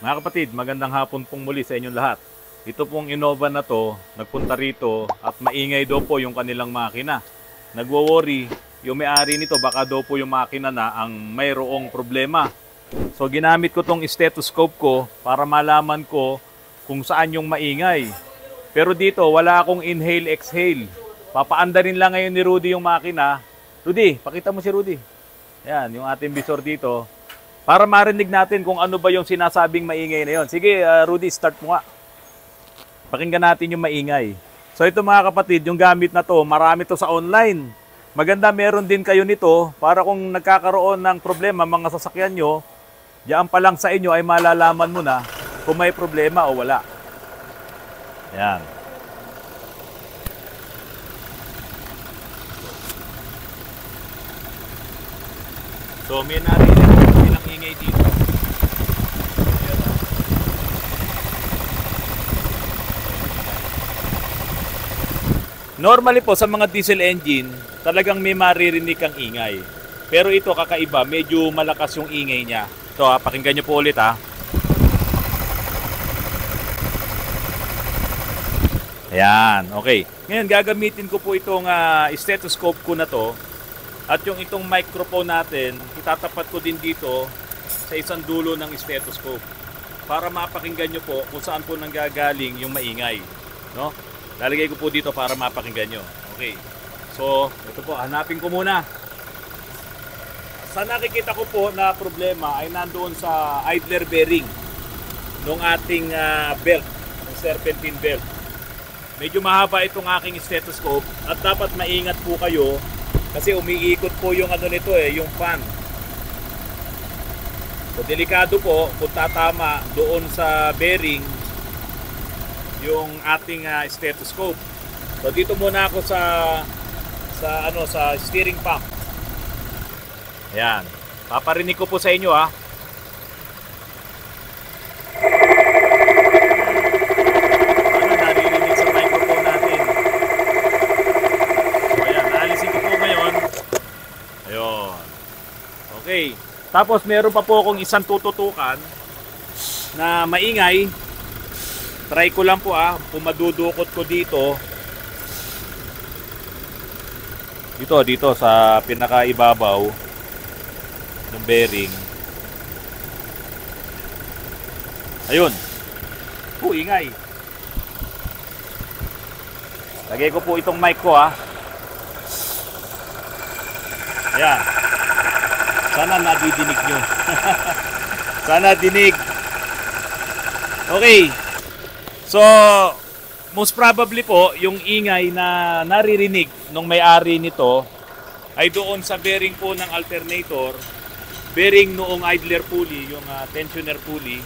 Mga kapatid, magandang hapon pong muli sa inyong lahat. Ito pong Innova na to, nagpunta rito at maingay daw po yung kanilang makina. Nagwo-worry, yung may-ari nito baka daw po yung makina na ang mayroong problema. So ginamit ko tong stethoscope ko para malaman ko kung saan yung maingay. Pero dito wala akong inhale-exhale. Papaandarin lang ngayon ni Rudy yung makina. Rudy, pakita mo si Rudy. Ayan, yung ating visor dito. Para marinig natin kung ano ba yung sinasabing maingay na yon. Sige, Rudy, start mo nga. Pakinggan natin yung maingay. So ito mga kapatid, yung gamit na to, marami to sa online. Maganda meron din kayo nito para kung nagkakaroon ng problema mga sasakyan nyo, diyan pa lang sa inyo ay malalaman mo na kung may problema o wala. Yan. So may narinig ko silang ingay dito. Normally po sa mga diesel engine, talagang may maririnig kang ingay. Pero ito kakaiba, medyo malakas yung ingay niya. Ito pakinggan nyo po ulit Ayan, okay. Ngayon gagamitin ko po itong stethoscope ko na to. At yung itong microphone natin, itatapat ko din dito sa isang dulo ng stethoscope para mapakinggan nyo po kung saan po nanggagaling yung maingay. No? Lalagay ko po dito para mapakinggan nyo. Okay. So, ito po, hanapin ko muna. Sa nakikita ko po na problema ay nandoon sa idler bearing ng ating belt, ng serpentine belt. Medyo mahaba itong aking stethoscope at dapat maingat po kayo kasi umiikot po yung ano nito yung fan. So delikado po kung tatama doon sa bearing yung ating stethoscope. So dito muna ako sa steering pump. Ayan. Paparinig ko po sa inyo Ano naririnig sa microphone natin. So ayan, naalisin ko po ngayon. Ayun. Okay. Tapos meron pa po akong isang tututukan na maingay. Try ko lang po pumadudukot ko dito. Dito sa pinakaibabaw ng bearing. Ayun. Ingay. Lagay ko po itong mic ko Ayan. Sana nadidinig nyo. Sana dinig. Okay. So, most probably po, yung ingay na naririnig nung may-ari nito ay doon sa bearing po ng alternator, bearing noong idler pulley, yung tensioner pulley,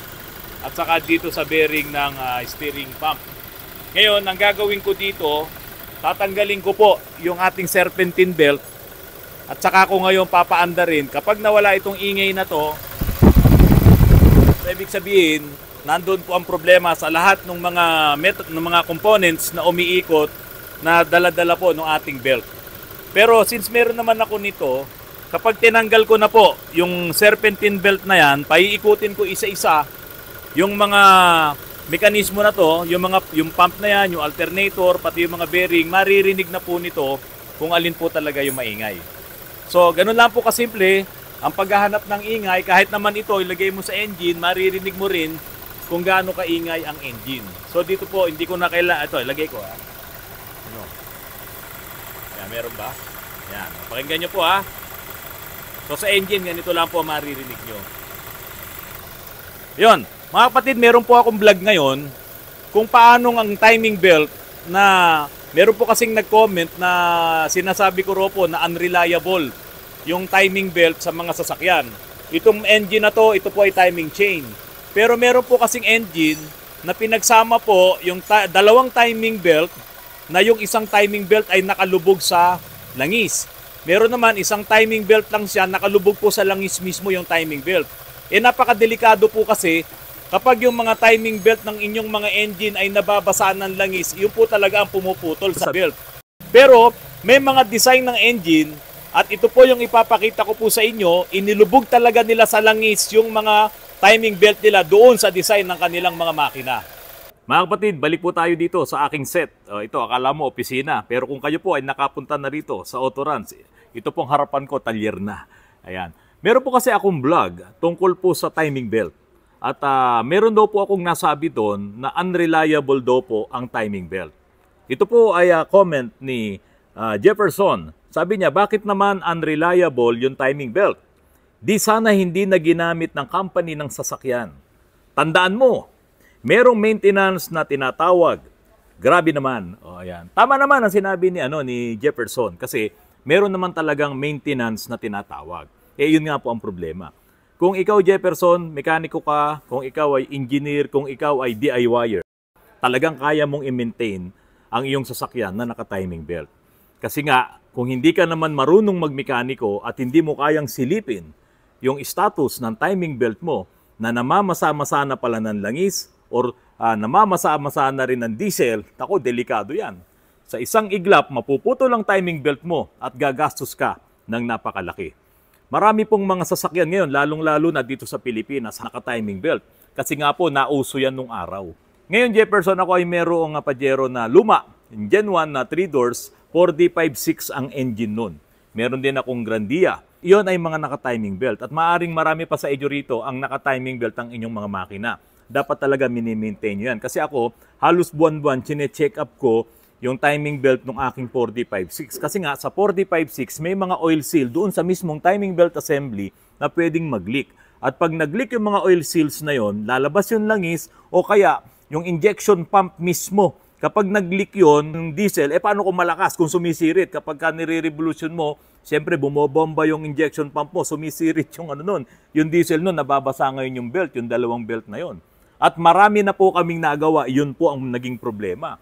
at saka dito sa bearing ng steering pump. Ngayon, ang gagawin ko dito, tatanggalin ko po yung ating serpentine belt at saka ko ngayon papaandarin. Kapag nawala itong ingay na to, ibig sabihin, nandun po ang problema sa lahat ng mga components na umiikot na dala-dala po ng ating belt. Pero since meron naman ako nito, kapag tinanggal ko na po yung serpentine belt na yan, paiikutin ko isa-isa yung mga mekanismo na to, yung pump na yan, yung alternator, pati yung mga bearing, maririnig na po nito kung alin po talaga yung maingay. So, ganun lang po kasimple, ang paghahanap ng ingay, kahit naman ito ilagay mo sa engine, maririnig mo rin kung gaano kaingay ang engine. So dito po, hindi ko na kailangan, ito, ilagay ko Yan, meron ba? Yan, pakinggan nyo po So sa engine, ganito lang po maririnig nyo. Yun, mga kapatid, meron po akong vlog ngayon kung paano ang timing belt na meron po kasing nag-comment na sinasabi ko ro po na unreliable yung timing belt sa mga sasakyan. Itong engine na to, ito po ay timing chain. Pero meron po kasing engine na pinagsama po yung dalawang timing belt na yung isang timing belt ay nakalubog sa langis. Meron naman isang timing belt lang siya, nakalubog po sa langis mismo yung timing belt. Napakadelikado po kasi kapag yung mga timing belt ng inyong mga engine ay nababasa ng langis, yun po talaga ang pumuputol sa belt. Pero may mga design ng engine at ito po yung ipapakita ko po sa inyo, inilubog talaga nila sa langis yung mga timing belt nila doon sa design ng kanilang mga makina. Mga kapatid, balik po tayo dito sa aking set. Ito, akala mo opisina. Pero kung kayo po ay nakapunta na rito sa Autorans, ito pong harapan ko, talyer na. Ayan. Meron po kasi akong vlog tungkol po sa timing belt. At meron daw po akong nasabi doon na unreliable daw po ang timing belt. Ito po ay comment ni Jefferson. Sabi niya, bakit naman unreliable yung timing belt? Di sana hindi na ginamit ng company ng sasakyan. Tandaan mo, merong maintenance na tinatawag. Grabe naman. Ayan. Tama naman ang sinabi ni Jefferson kasi meron naman talagang maintenance na tinatawag. Yun nga po ang problema. Kung ikaw, Jefferson, mekaniko ka, kung ikaw ay engineer, kung ikaw ay DIYer, talagang kaya mong i-maintain ang iyong sasakyan na naka-timing belt. Kasi nga, kung hindi ka naman marunong magmekaniko at hindi mo kayang silipin yung status ng timing belt mo na namamasa-masa na pala ng langis or namamasa-masa na rin ng diesel, tako, delikado yan. Sa isang iglap, mapuputol ang timing belt mo at gagastos ka ng napakalaki. Marami pong mga sasakyan ngayon, lalong-lalo na dito sa Pilipinas, naka-timing belt. Kasi nga po, nauso yan nung araw. Ngayon, Jefferson, ako ay merong Pajero na luma. Gen 1 na 3 doors, 4D56 ang engine nun. Meron din akong Grandia. Iyon ay mga naka-timing belt. At maaring marami pa sa inyo rito ang naka-timing belt ang inyong mga makina. Dapat talaga mini-maintain nyo yan. Kasi ako, halos buwan-buwan, chine-check up ko yung timing belt ng aking 4D56. Kasi nga, sa 4D56, may mga oil seal doon sa mismong timing belt assembly na pwedeng mag-leak. At pag nag-leak yung mga oil seals na yon, lalabas yung langis o kaya yung injection pump mismo. Kapag nag-leak yun, yung diesel, paano kung malakas, kung sumisirit? Kapag ka nire-revolution mo, siyempre bumobomba yung injection pump mo, sumisirit yung yung diesel nun, nababasa ngayon yung belt, yung dalawang belt na yon. At marami na po kaming nagawa, yun po ang naging problema.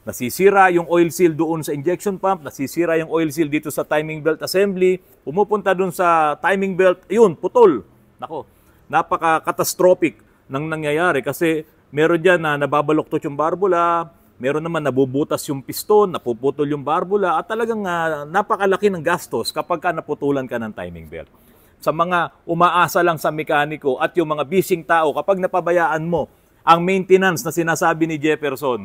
Nasisira yung oil seal doon sa injection pump, nasisira yung oil seal dito sa timing belt assembly, pumupunta doon sa timing belt, yun, putol. Nako, napaka-catastrophic nang nangyayari kasi meron dyan na nababaluktot yung barbula, meron naman nabubutas yung piston, napuputol yung barbula, at talagang napakalaki ng gastos kapag ka naputulan ka ng timing belt. Sa mga umaasa lang sa mekaniko at yung mga bising tao, kapag napabayaan mo ang maintenance na sinasabi ni Jefferson,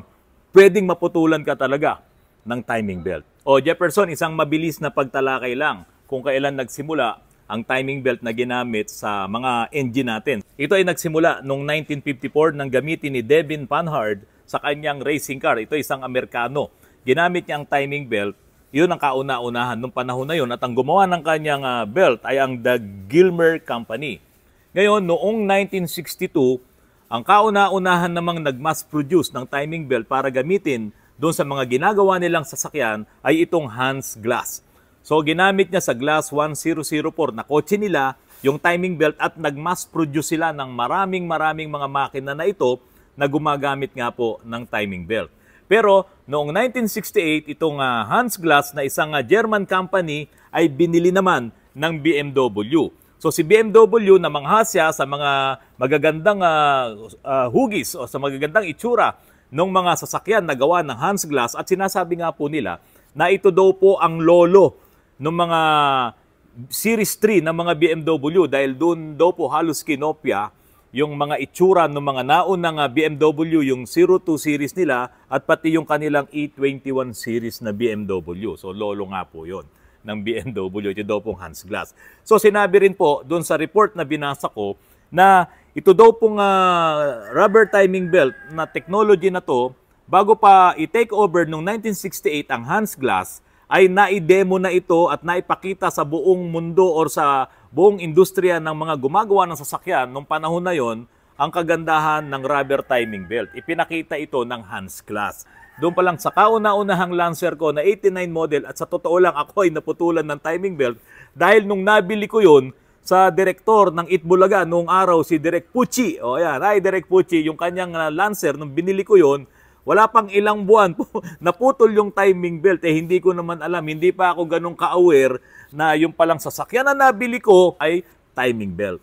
pwedeng maputulan ka talaga ng timing belt. O Jefferson, isang mabilis na pagtalakay lang kung kailan nagsimula ang timing belt na ginamit sa mga engine natin. Ito ay nagsimula noong 1954 nang gamitin ni Devin Panhard sa kanyang racing car. Ito isang Amerikano. Ginamit niya ang timing belt. Yun ang kauna-unahan nung panahon na yun. At ang gumawa ng kanyang belt ay ang The Gilmer Company. Ngayon, noong 1962, ang kauna-unahan namang nag-mass produce ng timing belt para gamitin doon sa mga ginagawa nilang sasakyan ay itong Hans Glass. So ginamit niya sa Glass 1004 na kotse nila yung timing belt at nag-mass produce sila ng maraming mga makina na ito na gumagamit nga po ng timing belt. Pero noong 1968, itong Hans Glass na isang German company ay binili naman ng BMW. So si BMW namanghasya sa mga magagandang hugis o sa magagandang itsura ng mga sasakyan na gawa ng Hans Glass at sinasabi nga po nila na ito daw po ang lolo ng mga Series 3 ng mga BMW dahil doon daw po halos kinopya yung mga itsura ng mga naunang BMW, yung 02 series nila at pati yung kanilang E21 series na BMW. So lolo nga po yon ng BMW, ito daw pong Hans Glass. So sinabi rin po doon sa report na binasa ko na ito daw pong rubber timing belt na technology na to, bago pa i-take over noong 1968 ang Hans Glass, ay na-demo na ito at naipakita sa buong mundo or sa buong industriya ng mga gumagawa ng sasakyan nung panahon na yon ang kagandahan ng rubber timing belt. Ipinakita ito ng Hans Glass. Doon pa lang sa kauna-unahang Lancer ko na 89 model at sa totoo lang ako ay naputulan ng timing belt dahil nung nabili ko yun sa direktor ng Itbulaga noong araw si Direk Pucci. O yan, ay Direk Pucci, yung kanyang Lancer, nung binili ko yun, wala pang ilang buwan po, naputol yung timing belt. Hindi ko naman alam, hindi pa ako ganun ka-aware na yung palang sasakyan na nabili ko ay timing belt.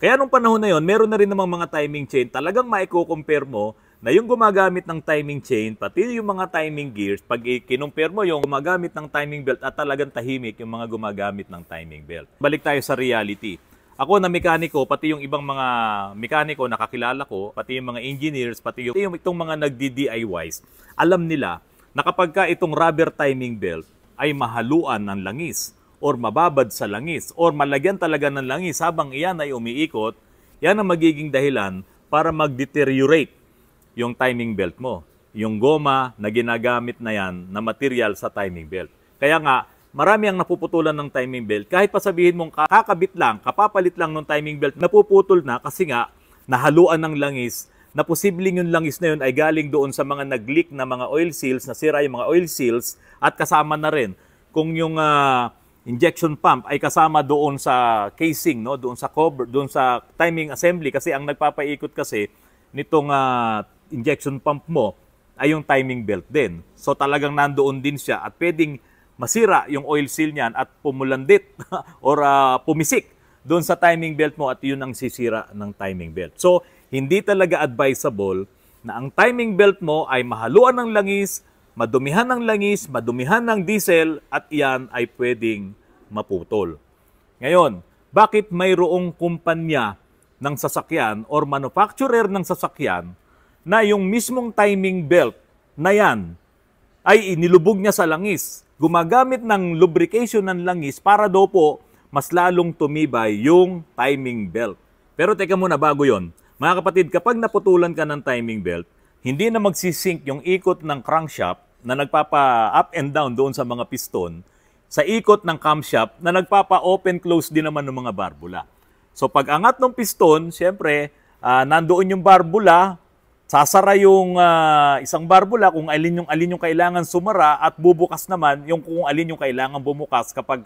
Kaya nung panahon na yon, meron na rin namang mga timing chain. Talagang maiko-compare mo na yung gumagamit ng timing chain, pati yung mga timing gears, pag kinumpare mo yung gumagamit ng timing belt at talagang tahimik yung mga gumagamit ng timing belt. Balik tayo sa reality. Ako na mekaniko, pati yung ibang mga mekaniko na kakilala ko, pati yung mga engineers, pati yung itong mga nagdi-DIYs, alam nila na kapag ka itong rubber timing belt ay mahaluan ng langis or mababad sa langis or malagyan talaga ng langis habang iyan ay umiikot, yan ang magiging dahilan para mag-deteriorate yung timing belt mo. Yung goma na ginagamit na yan na material sa timing belt. Kaya nga, marami ang napuputulan ng timing belt. Kahit pa sabihin mong kakabit lang, kapapalit lang ng timing belt, napuputol na kasi nga nahaluan ng langis na posibleng yung langis na yun ay galing doon sa mga nag-leak na mga oil seals, nasira yung mga oil seals at kasama na rin kung yung injection pump ay kasama doon sa casing, no? Doon sa cover, doon sa timing assembly kasi ang nagpapaikot kasi nitong injection pump mo ay yung timing belt din. So talagang nandoon din siya at pwedeng masira yung oil seal niyan at pumulandit or pumisik doon sa timing belt mo at yun ang sisira ng timing belt. So, hindi talaga advisable na ang timing belt mo ay mahaluan ng langis, madumihan ng langis, madumihan ng diesel at iyan ay pwedeng maputol. Ngayon, bakit mayroong kumpanya ng sasakyan or manufacturer ng sasakyan na yung mismong timing belt na yan ay inilubog niya sa langis? Gumagamit ng lubrication ng langis para daw po mas lalong tumibay yung timing belt. Pero teka muna bago yon, mga kapatid, kapag naputulan ka ng timing belt, hindi na magsisync yung ikot ng crankshaft na nagpapa-up and down doon sa mga piston sa ikot ng camshaft na nagpapa-open-close din naman ng mga barbula. So pag angat ng piston, siyempre, nandoon yung barbula, sasara yung isang barbula kung alin yung kailangan sumara at bubukas naman yung kung alin yung kailangan bumukas kapag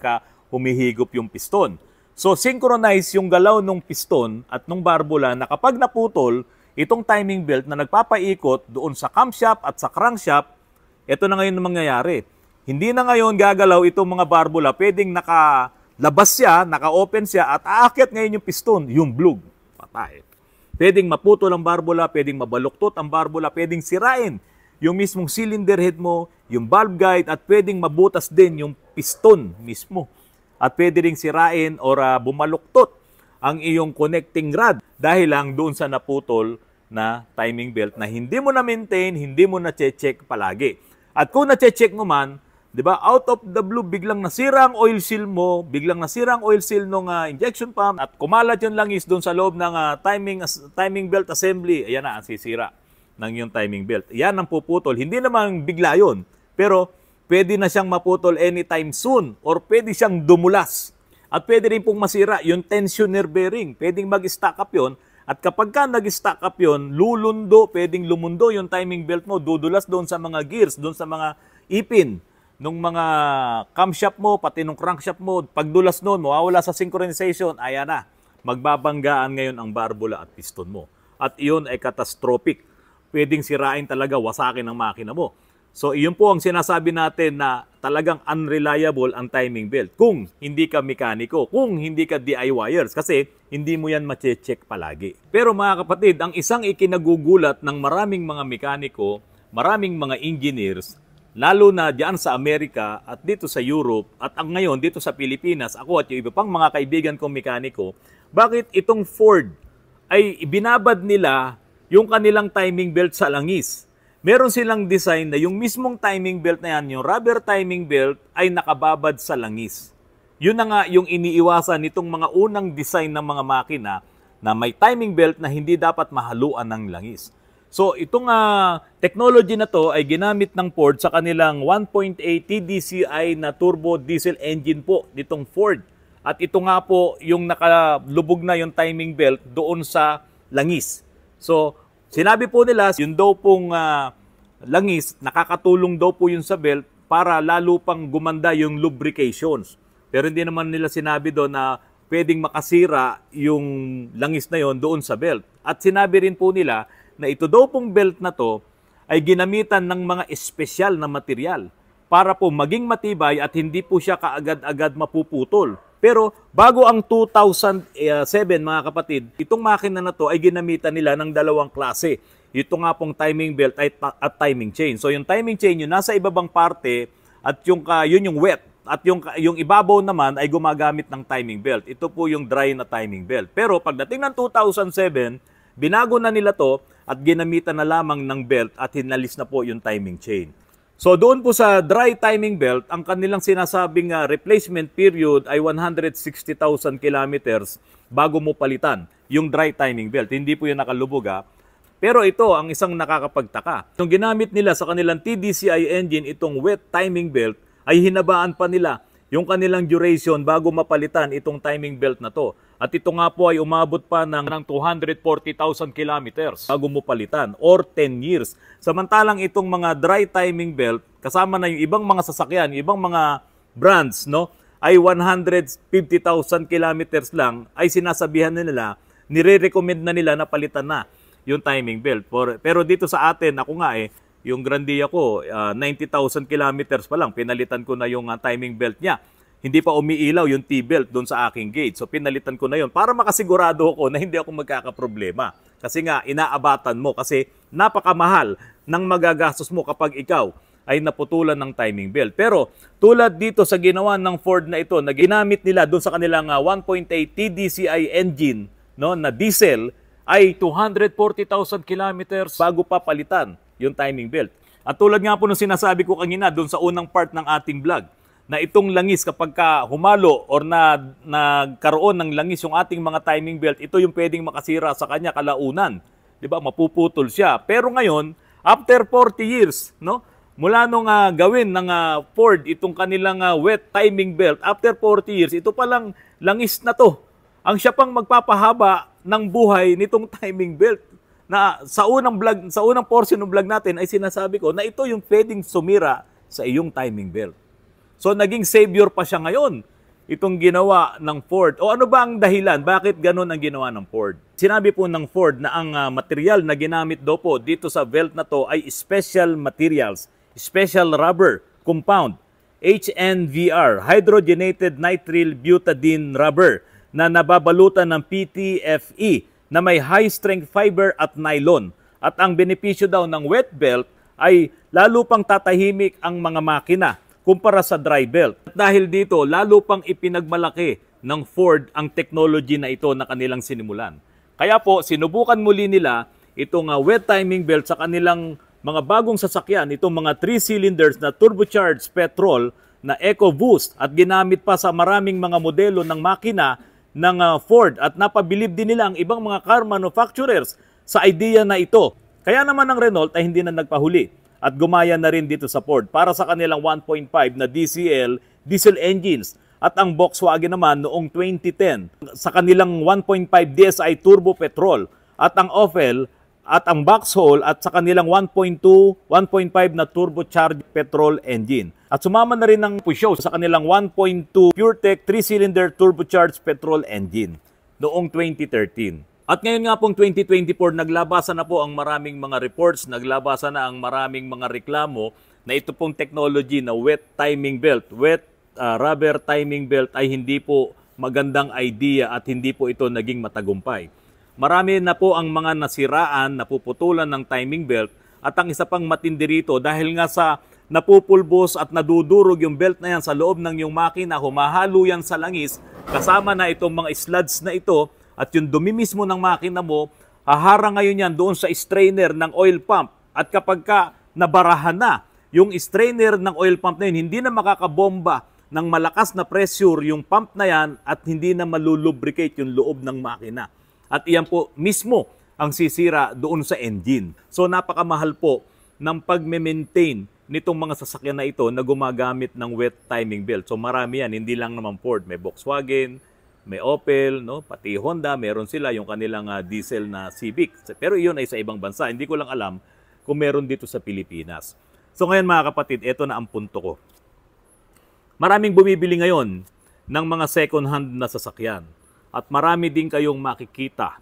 humihigop yung piston. So, synchronize yung galaw ng piston at ng barbula na kapag naputol, itong timing belt na nagpapaikot doon sa camshaft at sa crankshaft, ito na ngayon ang mangyayari. Hindi na ngayon gagalaw itong mga barbula, pwedeng nakalabas siya, naka-open siya at aakyat ngayon yung piston, yung blue. Patay. Pwedeng maputol ang barbula, pwedeng mabaluktot ang barbula, pwedeng sirain yung mismong cylinder head mo, yung valve guide at pwedeng mabutas din yung piston mismo. At pwede ring sirain or bumaluktot ang iyong connecting rod dahil lang doon sa naputol na timing belt na hindi mo na-maintain, hindi mo na-check palagi. At kung na-check mo man, di ba, out of the blue, biglang nasira ang oil seal mo, biglang nasira ang oil seal ng injection pump at kumalat yung langis doon sa loob ng timing belt assembly, ayan na ang sisira ng yung timing belt. Yan ang puputol. Hindi naman bigla yun, pero pwede na siyang maputol anytime soon or pwede siyang dumulas. At pwede rin pong masira yung tensioner bearing. Pwedeng mag-stack up yun. At kapag ka nag-stack up yun, lulundo, pwedeng lumundo yung timing belt mo, dudulas doon sa mga gears, doon sa mga ipin, nung mga camshaft mo, pati nung crankshaft mo. Pagdulas noon, mawawala sa synchronization, ayan na. Magbabanggaan ngayon ang barbula at piston mo. At iyon ay catastrophic. Pwedeng sirain talaga, wasakin ang makina mo. So, iyon po ang sinasabi natin na talagang unreliable ang timing belt kung hindi ka mekaniko, kung hindi ka DIYers, kasi hindi mo yan ma-check palagi. Pero mga kapatid, ang isang ikinagugulat ng maraming mga mekaniko, maraming mga engineers, lalo na diyan sa Amerika at dito sa Europe at ang ngayon dito sa Pilipinas, ako at yung iba pang mga kaibigan kong mekaniko, bakit itong Ford ay ibinabad nila yung kanilang timing belt sa langis? Meron silang design na yung mismong timing belt na yan, yung rubber timing belt, ay nakababad sa langis. Yun na nga yung iniiwasan nitong mga unang design ng mga makina na may timing belt na hindi dapat mahaluan ng langis. So itong technology na to ay ginamit ng Ford sa kanilang 1.8 TDCi na turbo diesel engine po nitong Ford. At ito nga po yung nakalubog na yung timing belt doon sa langis. So sinabi po nila, yun daw pong langis, nakakatulong daw po yun sa belt para lalo pang gumanda yung lubrications. Pero hindi naman nila sinabi doon na pwedeng makasira yung langis na yon doon sa belt. At sinabi rin po nila na ito daw pong belt na to ay ginamitan ng mga espesyal na material para po maging matibay at hindi po siya kaagad-agad mapuputol. Pero bago ang 2007 mga kapatid, itong makina na to ay ginamitan nila ng dalawang klase. Ito nga pong timing belt at timing chain. So yung timing chain yun nasa ibabang parte at yun yung wet. at yung ibabaw naman ay gumagamit ng timing belt. Ito po yung dry na timing belt. Pero pagdating ng 2007, binago na nila to at ginamitan na lamang ng belt at hinalis na po yung timing chain. So doon po sa dry timing belt, ang kanilang sinasabing replacement period ay 160,000 kilometers bago mo palitan yung dry timing belt. Hindi po yung nakalubog Pero ito ang isang nakakapagtaka. Nung ginamit nila sa kanilang TDCI engine itong wet timing belt, ay hinabaan pa nila yung kanilang duration bago mapalitan itong timing belt na to. At ito nga po ay umabot pa ng 240,000 kilometers bago mo palitan or 10 years. Samantalang itong mga dry timing belt, kasama na yung ibang mga sasakyan, ibang mga brands, no, ay 150,000 kilometers lang ay sinasabihan nila, nire-recommend na nila na palitan na yung timing belt. Pero dito sa atin, ako nga yung Grandia ko, 90,000 kilometers pa lang, pinalitan ko na yung timing belt niya. Hindi pa umiilaw yung T-belt doon sa aking gate. So pinalitan ko na yun para makasigurado ako na hindi ako magkakaproblema. Kasi nga, inaabatan mo kasi napakamahal ng magagastos mo kapag ikaw ay naputulan ng timing belt. Pero tulad dito sa ginawa ng Ford na ito, na ginamit nila doon sa kanilang 1.8 TDCI engine, no, na diesel, ay 240,000 kilometers bago pa palitan yung timing belt. At tulad nga po nung sinasabi ko kanina doon sa unang part ng ating vlog, na itong langis kapag ka humalo or nagkaroon ng langis yung ating mga timing belt, ito yung pwedeng makasira sa kanya kalaunan. 'Di ba? Mapuputol siya. Pero ngayon, after 40 years, no? Mula nung gawin ng Ford itong kanilang wet timing belt, after 40 years, ito palang langis na to. Ang siya pang magpapahaba ng buhay nitong timing belt. Na sa unang portion ng vlog natin ay sinasabi ko na ito yung pwedeng sumira sa iyong timing belt. So naging savior pa siya ngayon, itong ginawa ng Ford. O ano ba ang dahilan? Bakit ganun ang ginawa ng Ford? Sinabi po ng Ford na ang material na ginamit daw po dito sa belt na to ay special materials, special rubber compound, HNVR, hydrogenated nitrile butadiene rubber, na nababalutan ng PTFE na may high strength fiber at nylon. At ang benepisyo daw ng wet belt ay lalo pang tatahimik ang mga makina kumpara sa dry belt. At dahil dito, lalo pang ipinagmalaki ng Ford ang technology na ito na kanilang sinimulan. Kaya po, sinubukan muli nila itong wet timing belt sa kanilang mga bagong sasakyan, itong mga 3 cylinders na turbocharged petrol na EcoBoost at ginamit pa sa maraming mga modelo ng makina ng Ford at napabilib din nila ang ibang mga car manufacturers sa idea na ito. Kaya naman ang Renault ay hindi na nagpahuli at gumaya na rin dito sa Ford para sa kanilang 1.5 na diesel engines. At ang Volkswagen naman noong 2010 sa kanilang 1.5 DSi turbo petrol at ang Opel at ang Vauxhall at sa kanilang 1.2, 1.5 na turbocharged petrol engine. At sumama na rin ng Peugeot sa kanilang 1.2 PureTech 3-cylinder turbocharged petrol engine noong 2013. At ngayon nga pong 2024, naglabasan na po ang maraming mga reports, naglabasan na ang maraming mga reklamo na ito pong technology na wet timing belt, wet rubber timing belt ay hindi po magandang idea at hindi po ito naging matagumpay. Marami na po ang mga nasiraan, napuputulan ng timing belt at ang isa pang matindi rito dahil nga sa napupulbos at nadudurog yung belt na yan sa loob ng yung makina, humahalo yan sa langis, kasama na itong mga slugs na ito at yung dumi mismo ng makina mo, haharang ngayon yan doon sa strainer ng oil pump at kapag ka nabarahan na yung strainer ng oil pump na yun, hindi na makakabomba ng malakas na pressure yung pump na yan at hindi na malulubricate yung loob ng makina. At iyan po mismo ang sisira doon sa engine. So napakamahal po ng pag-maintain nitong mga sasakyan na ito na gumagamit ng wet timing belt. So marami yan, hindi lang naman Ford. May Volkswagen, may Opel, no? Pati Honda, meron sila yung kanilang diesel na Civic. Pero iyon ay sa ibang bansa. Hindi ko lang alam kung meron dito sa Pilipinas. So ngayon mga kapatid, ito na ang punto ko. Maraming bumibili ngayon ng mga second-hand na sasakyan. At marami din kayong makikita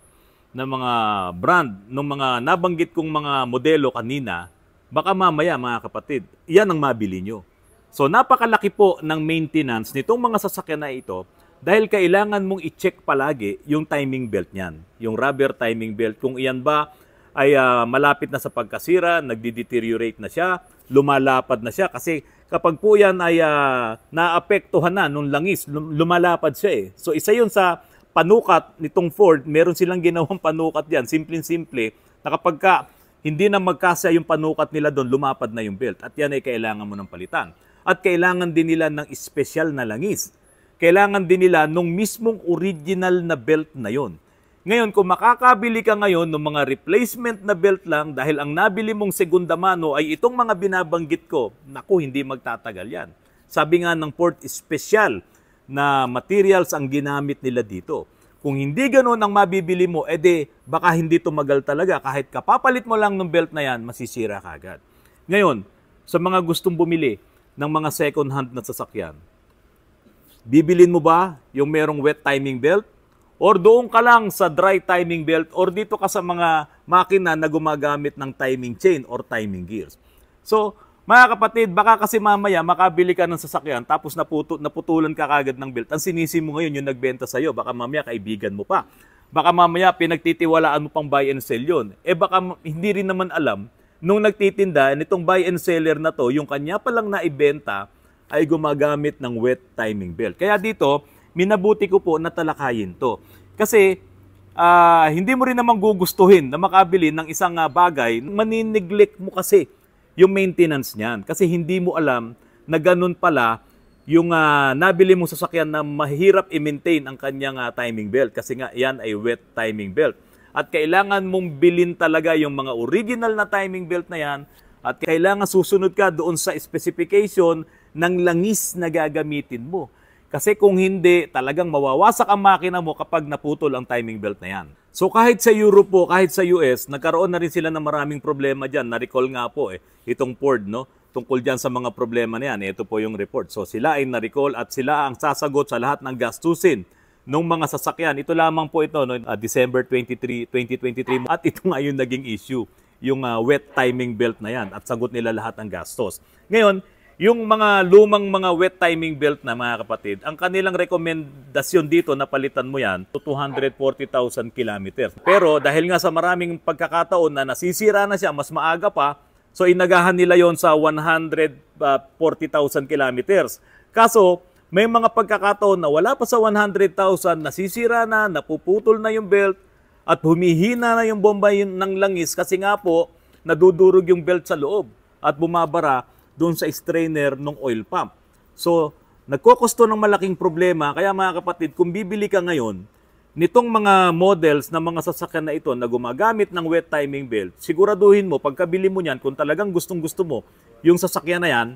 na mga brand ng mga nabanggit kong mga modelo kanina. Baka mamaya mga kapatid, iyan ang mabili nyo. So napakalaki po ng maintenance nitong mga sasakyan na ito dahil kailangan mong i-check palagi yung timing belt niyan. Yung rubber timing belt, kung iyan ba ay malapit na sa pagkasira, nagdi-deteriorate na siya, lumalapad na siya kasi kapag po yan ay naapektuhan na nung langis, lumalapad siya eh. So isa yun sa panukat nitong Ford, meron silang ginawang panukat yan, simple-simple, na kapag hindi na magkasya yung panukat nila doon, lumapad na yung belt. At yan ay kailangan mo ng palitan. At kailangan din nila ng espesyal na langis. Kailangan din nila nung mismong original na belt na yon. Ngayon, kung makakabili ka ngayon ng mga replacement na belt lang dahil ang nabili mong segunda mano ay itong mga binabanggit ko, naku, hindi magtatagal yan. Sabi nga ng Ford, espesyal na materials ang ginamit nila dito. Kung hindi ganoon ang mabibili mo, edi baka hindi tumagal talaga. Kahit kapapalit mo lang ng belt na yan, masisira ka agad. Ngayon, sa mga gustong bumili ng mga second hand na sasakyan, bibilin mo ba yung merong wet timing belt? Or doon ka lang sa dry timing belt? Or dito ka sa mga makina na gumagamit ng timing chain or timing gears? So, mga kapatid, baka kasi mamaya makabili ka ng sasakyan tapos naputulan ka kagad ng belt. Ang sinisi mo ngayon yung nagbenta sa'yo. Baka mamaya kaibigan mo pa. Baka mamaya pinagtitiwalaan mo pang buy and sell yun. Baka hindi rin naman alam nung nagtitinda, nitong buy and seller na to, yung kanya palang naibenta ay gumagamit ng wet timing belt. Kaya dito, minabuti ko po na talakayin to. Kasi hindi mo rin naman gugustuhin na makabili ng isang bagay, maniniglect mo kasi yung maintenance niyan. Kasi hindi mo alam na ganun pala yung nabili mong sasakyan na mahirap i-maintain ang kanyang timing belt. Kasi nga yan ay wet timing belt. At kailangan mong bilhin talaga yung mga original na timing belt na yan. At kailangan susunod ka doon sa specification ng langis na gagamitin mo. Kasi kung hindi, talagang mawawasak ang makina mo kapag naputol ang timing belt na yan. So kahit sa Europe po, kahit sa US, nagkaroon na rin sila ng maraming problema dyan. Na-recall nga po itong Ford, no? Tungkol dyan sa mga problema na yan. Ito po yung report. So sila ay na-recall at sila ang sasagot sa lahat ng gastusin ng mga sasakyan. Ito lamang po ito, no? December 23, 2023. At ito nga yung naging issue, yung wet timing belt na yan. At sagot nila lahat ng gastos. Ngayon, yung mga lumang mga wet timing belt na mga kapatid, ang kanilang rekomendasyon dito na palitan mo yan to 240,000 kilometers. Pero dahil nga sa maraming pagkakataon na nasisira na siya, mas maaga pa, so inagahan nila yon sa 140,000 kilometers. Kaso, may mga pagkakataon na wala pa sa 100,000, nasisira na, napuputol na yung belt, at humihina na yung bomba ng langis kasi nga po, nadudurog yung belt sa loob at bumabara doon sa strainer ng oil pump. So, nagkokosto ng malaking problema. Kaya mga kapatid, kung bibili ka ngayon, nitong mga models na mga sasakyan na ito na gumagamit ng wet timing belt, siguraduhin mo, pagkabili mo niyan, kung talagang gustong-gusto mo yung sasakyan na yan,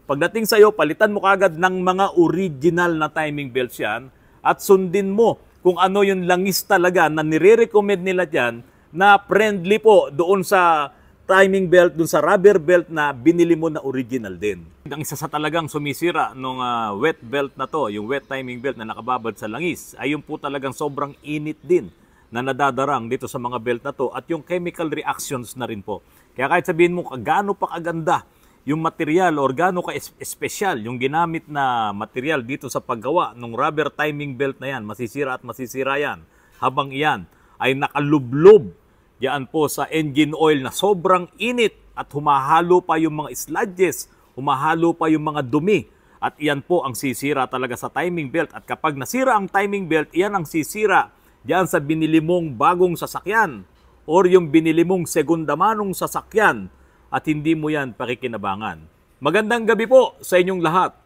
pagdating sa'yo, palitan mo kagad ng mga original na timing belts yan at sundin mo kung ano yung langis talaga na nire-recommend nila dyan na friendly po doon sa timing belt, dun sa rubber belt na binili mo na original din. Ang isa sa talagang sumisira nung wet belt na to, yung wet timing belt na nakababad sa langis, ay yung po talagang sobrang init din na nadadarang dito sa mga belt na to at yung chemical reactions na rin po. Kaya kahit sabihin mo gaano pa kaganda yung material or gaano ka espesyal yung ginamit na material dito sa paggawa ng rubber timing belt na yan, masisira at masisira yan habang iyan ay nakalublob yan po sa engine oil na sobrang init at humahalo pa yung mga sludges, humahalo pa yung mga dumi. At iyan po ang sisira talaga sa timing belt. At kapag nasira ang timing belt, iyan ang sisira diyan sa binili mong bagong sasakyan or yung binili mong segunda manong sasakyan at hindi mo yan pakikinabangan. Magandang gabi po sa inyong lahat.